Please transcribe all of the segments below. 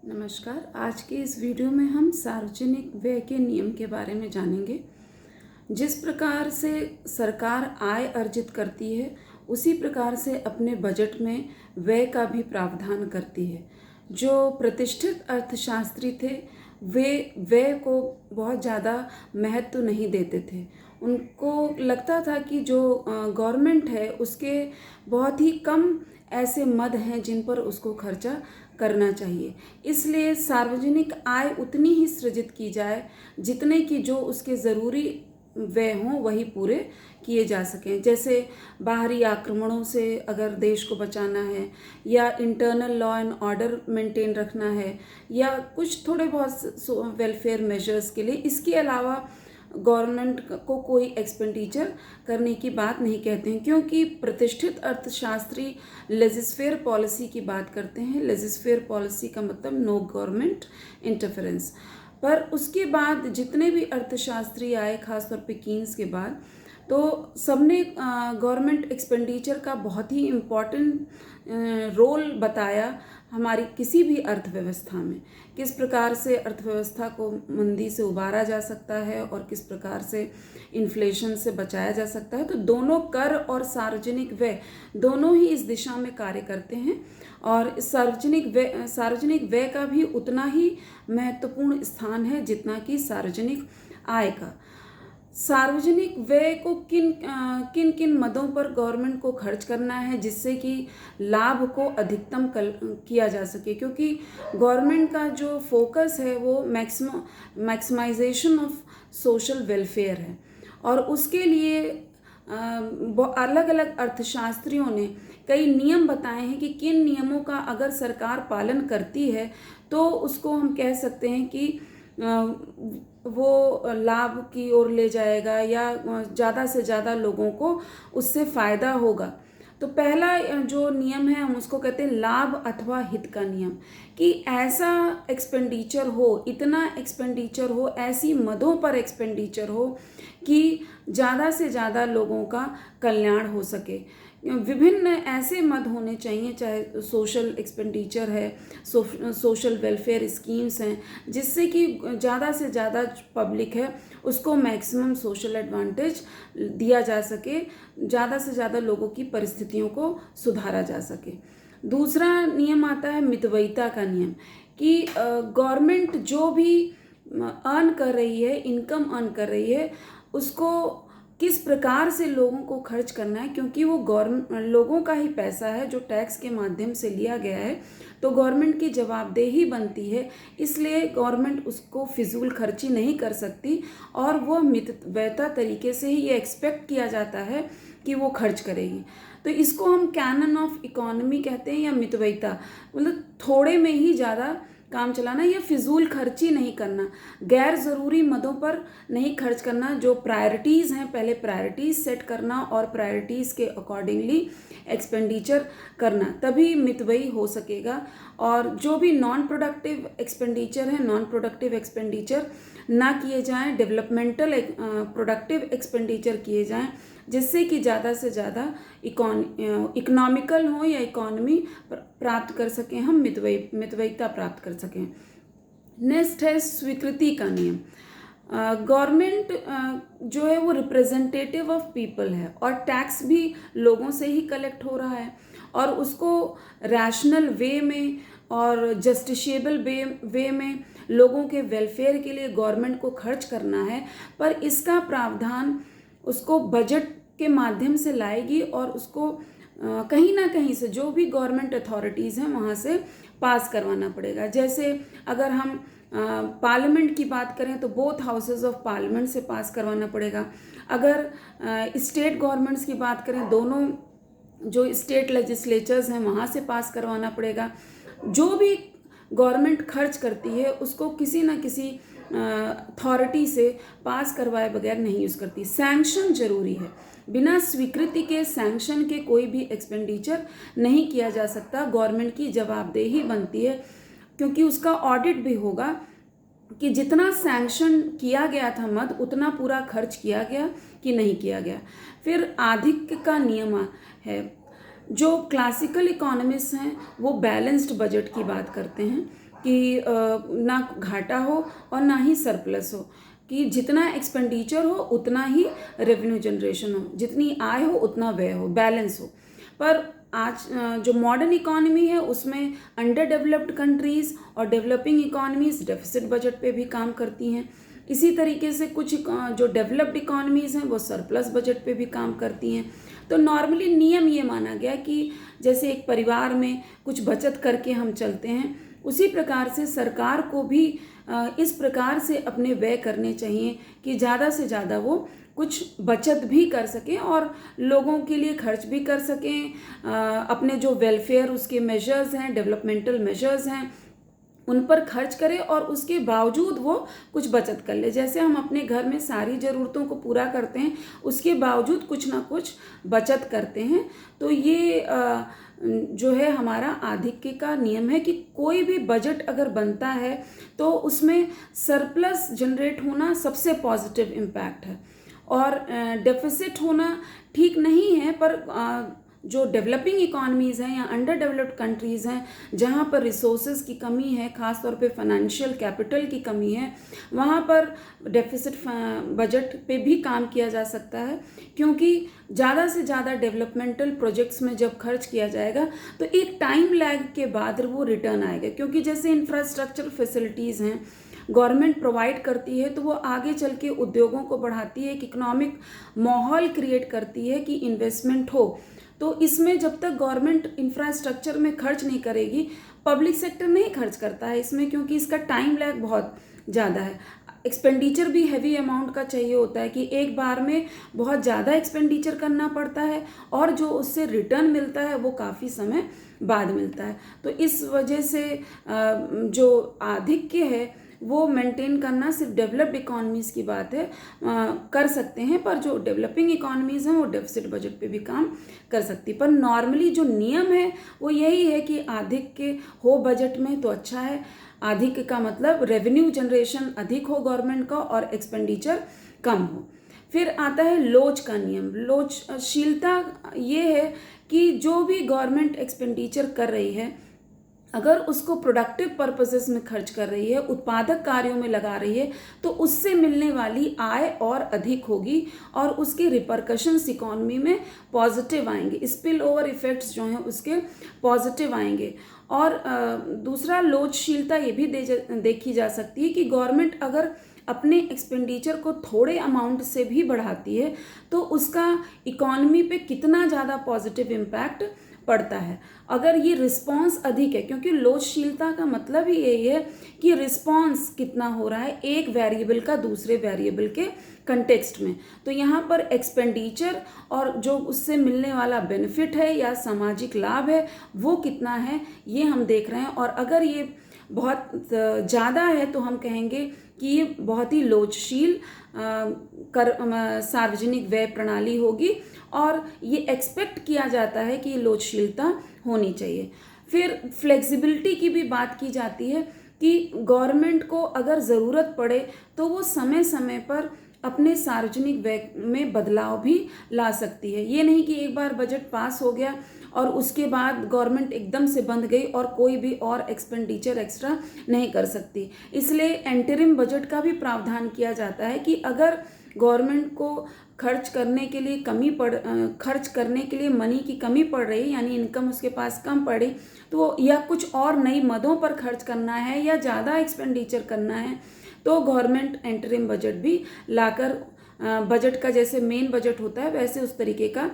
नमस्कार। आज के इस वीडियो में हम सार्वजनिक व्यय के नियम के बारे में जानेंगे। जिस प्रकार से सरकार आय अर्जित करती है, उसी प्रकार से अपने बजट में व्यय का भी प्रावधान करती है। जो प्रतिष्ठित अर्थशास्त्री थे, वे व्यय को बहुत ज़्यादा महत्व नहीं देते थे। उनको लगता था कि जो गवर्नमेंट है, उसके बहुत ही कम ऐसे मद हैं जिन पर उसको खर्चा करना चाहिए। इसलिए सार्वजनिक आय उतनी ही सृजित की जाए जितने कि जो उसके ज़रूरी व्यय हों वही पूरे किए जा सकें। जैसे बाहरी आक्रमणों से अगर देश को बचाना है, या internal law and order maintain रखना है, या कुछ थोड़े बहुत वेलफेयर मेजर्स के लिए, इसके अलावा गवर्नमेंट को कोई एक्सपेंडिचर करने की बात नहीं कहते हैं, क्योंकि प्रतिष्ठित अर्थशास्त्री लेजिस्फेयर पॉलिसी की बात करते हैं। लेजिस्फेयर पॉलिसी का मतलब नो गवर्नमेंट इंटरफेरेंस। पर उसके बाद जितने भी अर्थशास्त्री आए, खासतौर पे कीन्स के बाद, तो सबने गवर्नमेंट एक्सपेंडिचर का बहुत ही इम्पॉर्टेंट रोल बताया हमारी किसी भी अर्थव्यवस्था में। किस प्रकार से अर्थव्यवस्था को मंदी से उबारा जा सकता है और किस प्रकार से इन्फ्लेशन से बचाया जा सकता है। तो दोनों कर और सार्वजनिक व्यय दोनों ही इस दिशा में कार्य करते हैं, और सार्वजनिक व्यय का भी उतना ही महत्वपूर्ण स्थान है जितना कि सार्वजनिक आय का। सार्वजनिक व्यय को किन किन मदों पर गवर्नमेंट को खर्च करना है जिससे कि लाभ को अधिकतम किया जा सके, क्योंकि गवर्नमेंट का जो फोकस है वो मैक्सिमाइजेशन ऑफ सोशल वेलफेयर है। और उसके लिए अलग अलग अर्थशास्त्रियों ने कई नियम बताए हैं कि किन नियमों का अगर सरकार पालन करती है तो उसको हम कह सकते हैं कि वो लाभ की ओर ले जाएगा, या ज़्यादा से ज़्यादा लोगों को उससे फ़ायदा होगा। तो पहला जो नियम है हम उसको कहते हैं लाभ अथवा हित का नियम, कि ऐसा एक्सपेंडिचर हो, इतना एक्सपेंडिचर हो, ऐसी मदों पर एक्सपेंडिचर हो कि ज़्यादा से ज़्यादा लोगों का कल्याण हो सके। विभिन्न ऐसे मद होने चाहिए, चाहे सोशल एक्सपेंडिचर है, सोशल वेलफेयर स्कीम्स हैं, जिससे कि ज़्यादा से ज़्यादा पब्लिक है उसको मैक्सिमम सोशल एडवांटेज दिया जा सके, ज़्यादा से ज़्यादा लोगों की परिस्थितियों को सुधारा जा सके। दूसरा नियम आता है मितव्ययिता का नियम, कि गवर्नमेंट जो भी अर्न कर रही है, इनकम अर्न कर रही है, उसको किस प्रकार से लोगों को खर्च करना है, क्योंकि वो लोगों का ही पैसा है जो टैक्स के माध्यम से लिया गया है। तो गवर्नमेंट की जवाबदेही बनती है, इसलिए गवर्नमेंट उसको फिजूल खर्ची नहीं कर सकती, और वो मितव्ययिता तरीके से ही ये एक्सपेक्ट किया जाता है कि वो खर्च करेगी। तो इसको हम कैनन ऑफ इकोनॉमी कहते हैं, या मितव्ययिता, मतलब थोड़े में ही ज़्यादा काम चलाना, या फिजूल खर्ची नहीं करना, गैर ज़रूरी मदों पर नहीं खर्च करना। जो प्रायोरिटीज़ हैं, पहले प्रायोरिटीज़ सेट करना और प्रायोरिटीज़ के अकॉर्डिंगली एक्सपेंडिचर करना, तभी मितव्ययी हो सकेगा। और जो भी नॉन प्रोडक्टिव एक्सपेंडिचर है, नॉन प्रोडक्टिव एक्सपेंडिचर ना किए जाएं, डेवलपमेंटल प्रोडक्टिव एक्सपेंडिचर किए जाएं, जिससे कि ज़्यादा से ज़्यादा इकोनॉमिकल हो, या इकोनॉमी प्राप्त कर सकें, हम मितव्ययिता प्राप्त कर सकें। नेक्स्ट है स्वीकृति का नियम। गवर्नमेंट जो है वो रिप्रेजेंटेटिव ऑफ पीपल है, और टैक्स भी लोगों से ही कलेक्ट हो रहा है, और उसको रैशनल वे में और जस्टिशिएबल वे में लोगों के वेलफेयर के लिए गवर्नमेंट को खर्च करना है। पर इसका प्रावधान उसको बजट के माध्यम से लाएगी, और उसको कहीं ना कहीं से जो भी गवर्नमेंट अथॉरिटीज़ हैं वहाँ से पास करवाना पड़ेगा। जैसे अगर हम पार्लियामेंट की बात करें तो बोथ हाउसेज ऑफ पार्लियामेंट से पास करवाना पड़ेगा। अगर स्टेट गवर्नमेंट्स की बात करें, दोनों जो स्टेट लेजिस्लेचर्स हैं वहाँ से पास करवाना पड़ेगा। जो भी गवर्नमेंट खर्च करती है उसको किसी न किसी अथॉरिटी से पास करवाए बगैर नहीं यूज़ करती। सैंक्शन जरूरी है, बिना स्वीकृति के, सैंक्शन के कोई भी एक्सपेंडिचर नहीं किया जा सकता। गवर्नमेंट की जवाबदेही बनती है, क्योंकि उसका ऑडिट भी होगा कि जितना सैंक्शन किया गया था मद, उतना पूरा खर्च किया गया कि नहीं किया गया। फिर आधिक्य का नियम है। जो क्लासिकल इकोनॉमिस्ट हैं वो बैलेंस्ड बजट की बात करते हैं, कि ना घाटा हो और ना ही सरप्लस हो, कि जितना एक्सपेंडिचर हो उतना ही रेवेन्यू जनरेशन हो, जितनी आय हो उतना व्यय हो, बैलेंस हो। पर आज जो मॉडर्न इकोनॉमी है उसमें अंडर डेवलप्ड कंट्रीज़ और डेवलपिंग इकोनॉमीज़ डेफिसिट बजट पे भी काम करती हैं। इसी तरीके से कुछ जो डेवलप्ड इकोनॉमीज़ हैं वो सरप्लस बजट पे भी काम करती हैं। तो नॉर्मली नियम ये माना गया कि जैसे एक परिवार में कुछ बचत करके हम चलते हैं, उसी प्रकार से सरकार को भी इस प्रकार से अपने व्यय करने चाहिए कि ज़्यादा से ज़्यादा वो कुछ बचत भी कर सकें और लोगों के लिए खर्च भी कर सकें। अपने जो वेलफेयर उसके मेजर्स हैं, डेवलपमेंटल मेजर्स हैं, उन पर खर्च करें और उसके बावजूद वो कुछ बचत कर ले। जैसे हम अपने घर में सारी ज़रूरतों को पूरा करते हैं, उसके बावजूद कुछ ना कुछ बचत करते हैं। तो ये जो है हमारा आधिक्य का नियम है कि कोई भी बजट अगर बनता है तो उसमें सरप्लस जनरेट होना सबसे पॉजिटिव इम्पैक्ट है। और डेफिसिट होना ठीक नहीं है, पर जो डेवलपिंग इकोनॉमीज़ हैं या अंडर डेवलप्ड कंट्रीज़ हैं जहाँ पर रिसोर्सेज की कमी है, ख़ास तौर पे फाइनेंशियल कैपिटल की कमी है, वहाँ पर डेफिसिट बजट पे भी काम किया जा सकता है। क्योंकि ज़्यादा से ज़्यादा डेवलपमेंटल प्रोजेक्ट्स में जब खर्च किया जाएगा तो एक टाइम लैग के बाद वो रिटर्न आएगा। क्योंकि जैसे इंफ्रास्ट्रक्चर फैसिलिटीज़ हैं गवर्नमेंट प्रोवाइड करती है तो वो आगे चल के उद्योगों को बढ़ाती है, एक इकोनॉमिक माहौल क्रिएट करती है कि इन्वेस्टमेंट हो। तो इसमें जब तक गवर्नमेंट इंफ्रास्ट्रक्चर में खर्च नहीं करेगी, पब्लिक सेक्टर नहीं खर्च करता है इसमें, क्योंकि इसका टाइम लैग बहुत ज़्यादा है। एक्सपेंडिचर भी हैवी अमाउंट का चाहिए होता है कि एक बार में बहुत ज़्यादा एक्सपेंडिचर करना पड़ता है और जो उससे रिटर्न मिलता है वो काफ़ी समय बाद मिलता है। तो इस वजह से जो आधिक्य है वो मेंटेन करना सिर्फ डेवलप्ड इकोनॉमीज़ की बात है, कर सकते हैं, पर जो डेवलपिंग इकोनॉमीज़ हैं वो डेफिसिट बजट पे भी काम कर सकती। पर नॉर्मली जो नियम है वो यही है कि आधिक्य हो बजट में तो अच्छा है। आधिक्य का मतलब रेवेन्यू जनरेशन अधिक हो गवर्नमेंट का और एक्सपेंडिचर कम हो। फिर आता है लोच का नियम। लोचशीलता ये है कि जो भी गवर्नमेंट एक्सपेंडिचर कर रही है, अगर उसको प्रोडक्टिव पर्पसेस में खर्च कर रही है, उत्पादक कार्यों में लगा रही है, तो उससे मिलने वाली आय और अधिक होगी और उसके रिपरकशंस इकोनॉमी में पॉजिटिव आएंगे, स्पिल ओवर इफेक्ट्स जो हैं उसके पॉजिटिव आएंगे। और दूसरा लोचशीलता ये भी देखी जा सकती है कि गवर्नमेंट अगर अपने एक्सपेंडिचर को थोड़े अमाउंट से भी बढ़ाती है तो उसका इकोनॉमी पे कितना ज़्यादा पॉजिटिव इम्पैक्ट पड़ता है। अगर ये रिस्पांस अधिक है, क्योंकि लोचशीलता का मतलब ही यही है कि रिस्पांस कितना हो रहा है एक वेरिएबल का दूसरे वेरिएबल के कंटेक्स्ट में, तो यहाँ पर एक्सपेंडिचर और जो उससे मिलने वाला बेनिफिट है या सामाजिक लाभ है वो कितना है ये हम देख रहे हैं। और अगर ये बहुत ज़्यादा है तो हम कहेंगे कि ये बहुत ही लोचशील सार्वजनिक व्यय प्रणाली होगी और ये एक्सपेक्ट किया जाता है कि लोचशीलता होनी चाहिए। फिर फ्लेक्सिबिलिटी की भी बात की जाती है कि गवर्नमेंट को अगर ज़रूरत पड़े तो वो समय समय पर अपने सार्वजनिक व्यय में बदलाव भी ला सकती है। ये नहीं कि एक बार बजट पास हो गया और उसके बाद गवर्नमेंट एकदम से बंद गई और कोई भी और एक्सपेंडिचर एक्स्ट्रा नहीं कर सकती। इसलिए एंटरिम बजट का भी प्रावधान किया जाता है कि अगर गवर्नमेंट को खर्च करने के लिए मनी की कमी पड़ रही, यानी इनकम उसके पास कम पड़े, तो या कुछ और नई मदों पर खर्च करना है या ज़्यादा एक्सपेंडिचर करना है, तो गवर्नमेंट एंटरिम बजट भी लाकर बजट का जैसे मेन बजट होता है वैसे उस तरीके का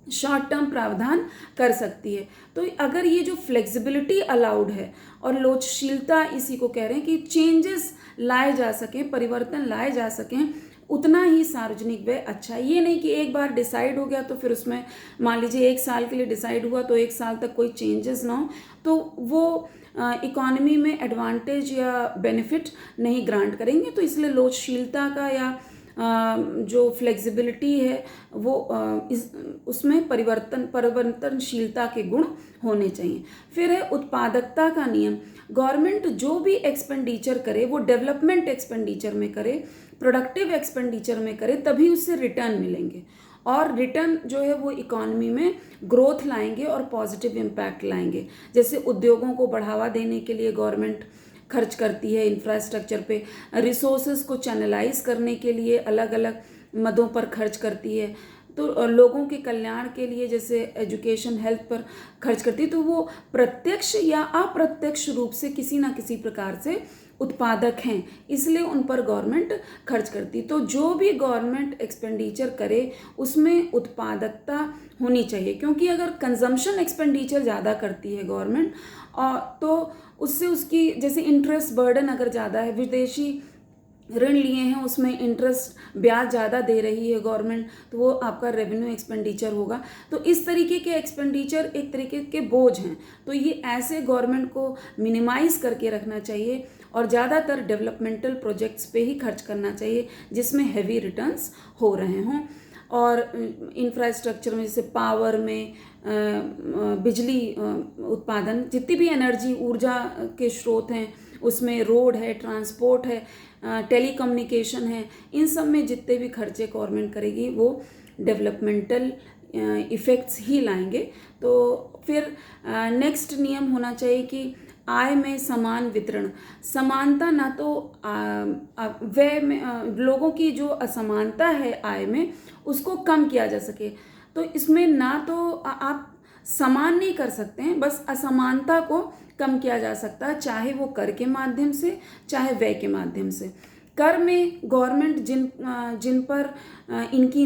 शॉर्ट टर्म प्रावधान कर सकती है। तो अगर ये जो फ्लेक्सिबिलिटी अलाउड है और लोचशीलता इसी को कह रहे हैं कि चेंजेस लाए जा सकें, परिवर्तन लाए जा सकें, उतना ही सार्वजनिक व्यय अच्छा है। ये नहीं कि एक बार डिसाइड हो गया तो फिर उसमें मान लीजिए 1 साल के लिए डिसाइड हुआ तो 1 साल तक कोई चेंजेस ना हो, तो वो इकोनॉमी में एडवांटेज या बेनिफिट नहीं ग्रांट करेंगे। तो इसलिए लोचशीलता का या जो फ्लेक्सिबिलिटी है वो उसमें परिवर्तनशीलता के गुण होने चाहिए। फिर है उत्पादकता का नियम। गवर्नमेंट जो भी एक्सपेंडिचर करे वो डेवलपमेंट एक्सपेंडिचर में करे, प्रोडक्टिव एक्सपेंडिचर में करे, तभी उससे रिटर्न मिलेंगे। और रिटर्न जो है वो इकोनॉमी में ग्रोथ लाएंगे और पॉजिटिव इम्पैक्ट लाएंगे। जैसे उद्योगों को बढ़ावा देने के लिए गवर्नमेंट खर्च करती है इंफ्रास्ट्रक्चर पे, रिसोर्सेज को चैनलाइज करने के लिए अलग अलग मदों पर खर्च करती है, तो लोगों के कल्याण के लिए जैसे एजुकेशन हेल्थ पर खर्च करती है, तो वो प्रत्यक्ष या अप्रत्यक्ष रूप से किसी ना किसी प्रकार से उत्पादक हैं, इसलिए उन पर गवर्नमेंट खर्च करती। तो जो भी गवर्नमेंट एक्सपेंडिचर करे उसमें उत्पादकता होनी चाहिए, क्योंकि अगर कंजम्पशन एक्सपेंडिचर ज़्यादा करती है गवर्नमेंट और तो उससे उसकी जैसे इंटरेस्ट बर्डन अगर ज़्यादा है, विदेशी ऋण लिए हैं उसमें इंटरेस्ट ब्याज ज़्यादा दे रही है गवर्नमेंट, तो वो आपका रेवेन्यू एक्सपेंडिचर होगा। तो इस तरीके के एक्सपेंडिचर एक तरीके के बोझ हैं, तो ये ऐसे गवर्नमेंट को मिनिमाइज करके रखना चाहिए और ज़्यादातर डेवलपमेंटल प्रोजेक्ट्स पे ही खर्च करना चाहिए जिसमें हैवी रिटर्न्स हो रहे हों। और इंफ्रास्ट्रक्चर में जैसे पावर में बिजली उत्पादन, जितनी भी एनर्जी ऊर्जा के स्रोत हैं उसमें रोड है, ट्रांसपोर्ट है, टेलीकम्युनिकेशन है, इन सब में जितने भी खर्चे गवर्नमेंट करेगी वो डेवलपमेंटल इफ़ेक्ट्स ही लाएंगे। तो फिर नेक्स्ट नियम होना चाहिए कि आय में समान वितरण, समानता ना तो व्यय में लोगों की जो असमानता है आय में उसको कम किया जा सके। तो इसमें ना तो आप समान नहीं कर सकते हैं, बस असमानता को कम किया जा सकता है, चाहे वो कर के माध्यम से चाहे व्यय के माध्यम से। कर में गवर्नमेंट जिन पर जिनकी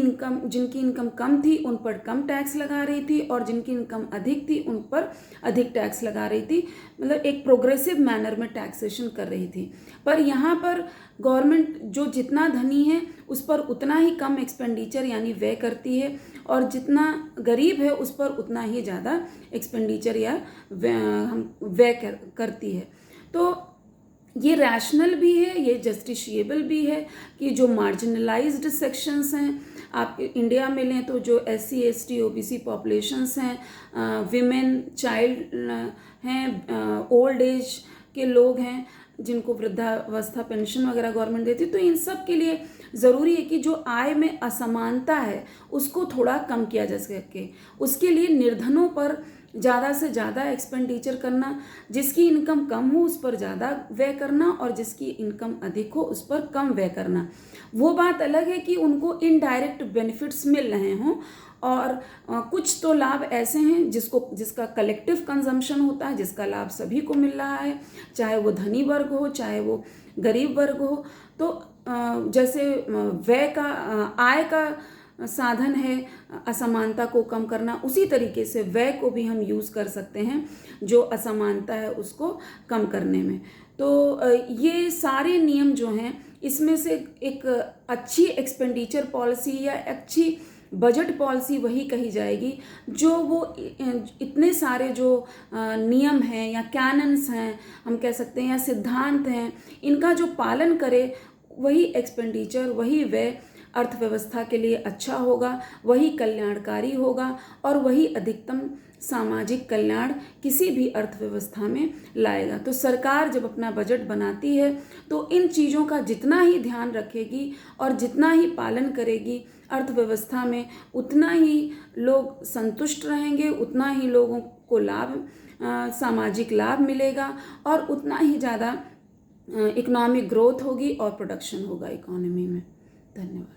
इनकम कम थी उन पर कम टैक्स लगा रही थी और जिनकी इनकम अधिक थी उन पर अधिक टैक्स लगा रही थी, मतलब एक प्रोग्रेसिव मैनर में टैक्सेशन कर रही थी। पर यहाँ पर गवर्नमेंट जो जितना धनी है उस पर उतना ही कम एक्सपेंडिचर यानी व्यय करती है और जितना गरीब है उस पर उतना ही ज़्यादा एक्सपेंडिचर या व्यय करती है। तो ये रैशनल भी है, ये जस्टिशिएबल भी है कि जो मार्जिनलाइज्ड सेक्शंस हैं, आप इंडिया में लें तो जो SC ST OBC पॉपुलेशंस हैं, विमेन, चाइल्ड हैं, ओल्ड एज के लोग हैं जिनको वृद्धावस्था पेंशन वगैरह गवर्नमेंट देती है, तो इन सब के लिए ज़रूरी है कि जो आय में असमानता है उसको थोड़ा कम किया जा सके। उसके लिए निर्धनों पर ज़्यादा से ज़्यादा एक्सपेंडिचर करना, जिसकी इनकम कम हो उस पर ज़्यादा व्यय करना और जिसकी इनकम अधिक हो उस पर कम व्यय करना। वो बात अलग है कि उनको इनडायरेक्ट बेनिफिट्स मिल रहे हों और कुछ तो लाभ ऐसे हैं जिसका कलेक्टिव कंजम्पशन होता है, जिसका लाभ सभी को मिल रहा है, चाहे वो धनी वर्ग हो चाहे वो गरीब वर्ग हो। तो जैसे व्यय का आय का साधन है असमानता को कम करना, उसी तरीके से व्यय को भी हम यूज़ कर सकते हैं जो असमानता है उसको कम करने में। तो ये सारे नियम जो हैं इसमें से एक अच्छी एक्सपेंडिचर पॉलिसी या अच्छी बजट पॉलिसी वही कही जाएगी जो वो इतने सारे जो नियम हैं या कैनन्स हैं हम कह सकते हैं या सिद्धांत हैं, इनका जो पालन करे वही एक्सपेंडिचर, वही व्यय अर्थव्यवस्था के लिए अच्छा होगा, वही कल्याणकारी होगा और वही अधिकतम सामाजिक कल्याण किसी भी अर्थव्यवस्था में लाएगा। तो सरकार जब अपना बजट बनाती है तो इन चीज़ों का जितना ही ध्यान रखेगी और जितना ही पालन करेगी अर्थव्यवस्था में, उतना ही लोग संतुष्ट रहेंगे, उतना ही लोगों को सामाजिक लाभ मिलेगा और उतना ही ज़्यादा इकोनॉमिक ग्रोथ होगी और प्रोडक्शन होगा इकोनॉमी में। धन्यवाद।